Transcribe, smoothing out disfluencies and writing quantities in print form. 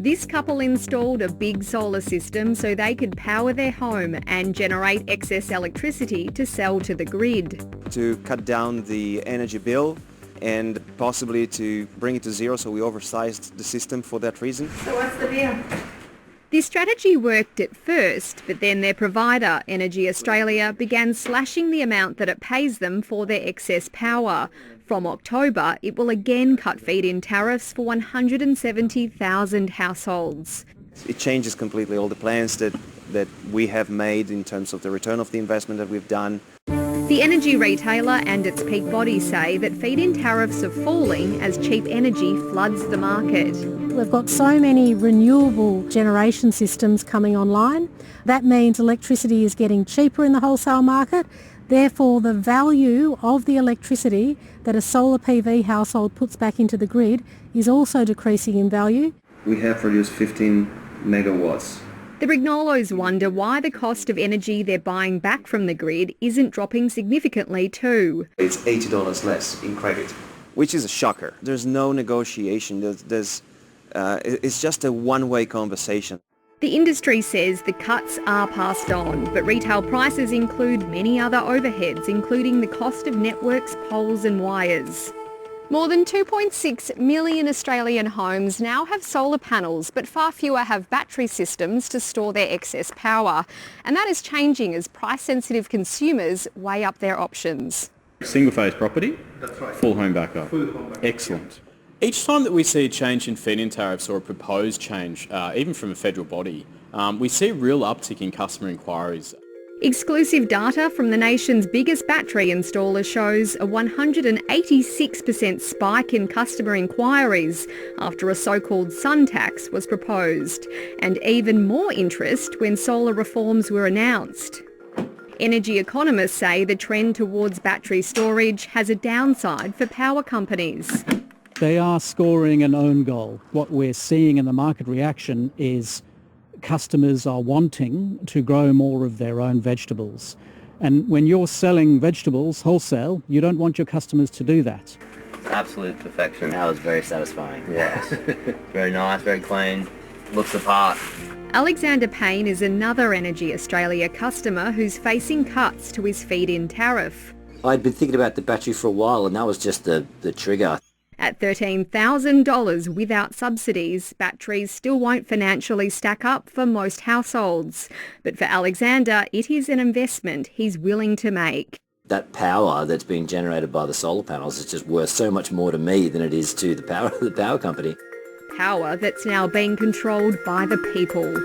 This couple installed a big solar system so they could power their home and generate excess electricity to sell to the grid. To cut down the energy bill and possibly to bring it to zero, so we oversized the system for that reason. So what's the deal? This strategy worked at first, but then their provider, Energy Australia, began slashing the amount that it pays them for their excess power. From October, it will again cut feed-in tariffs for 170,000 households. It changes completely all the plans that we have made in terms of the return of the investment that we've done. The energy retailer and its peak body say that feed-in tariffs are falling as cheap energy floods the market. We've got so many renewable generation systems coming online. That means electricity is getting cheaper in the wholesale market. Therefore, the value of the electricity that a solar PV household puts back into the grid is also decreasing in value. We have produced 15 megawatts. The Brignolos wonder why the cost of energy they're buying back from the grid isn't dropping significantly too. It's $80 less in credit, which is a shocker. There's no negotiation. It's just a one-way conversation. The industry says the cuts are passed on, but retail prices include many other overheads, including the cost of networks, poles and wires. More than 2.6 million Australian homes now have solar panels, but far fewer have battery systems to store their excess power. And that is changing as price-sensitive consumers weigh up their options. Single-phase property, That's right. full home backup. Full home backup. Excellent. Each time that we see a change in feed-in tariffs or a proposed change, even from a federal body, we see a real uptick in customer inquiries. Exclusive data from the nation's biggest battery installer shows a 186% spike in customer inquiries after a so-called sun tax was proposed, and even more interest when solar reforms were announced. Energy economists say the trend towards battery storage has a downside for power companies. They are scoring an own goal. What we're seeing in the market reaction is customers are wanting to grow more of their own vegetables. And when you're selling vegetables wholesale, you don't want your customers to do that. Absolute perfection. That was very satisfying. Yes. Very nice, very clean, looks the part. Zander Pain is another Energy Australia customer who's facing cuts to his feed-in tariff. I'd been thinking about the battery for a while, and that was just the trigger. At $13,000 without subsidies, batteries still won't financially stack up for most households. But for Alexander, it is an investment he's willing to make. That power that's being generated by the solar panels is just worth so much more to me than it is to the power company. Power that's now being controlled by the people.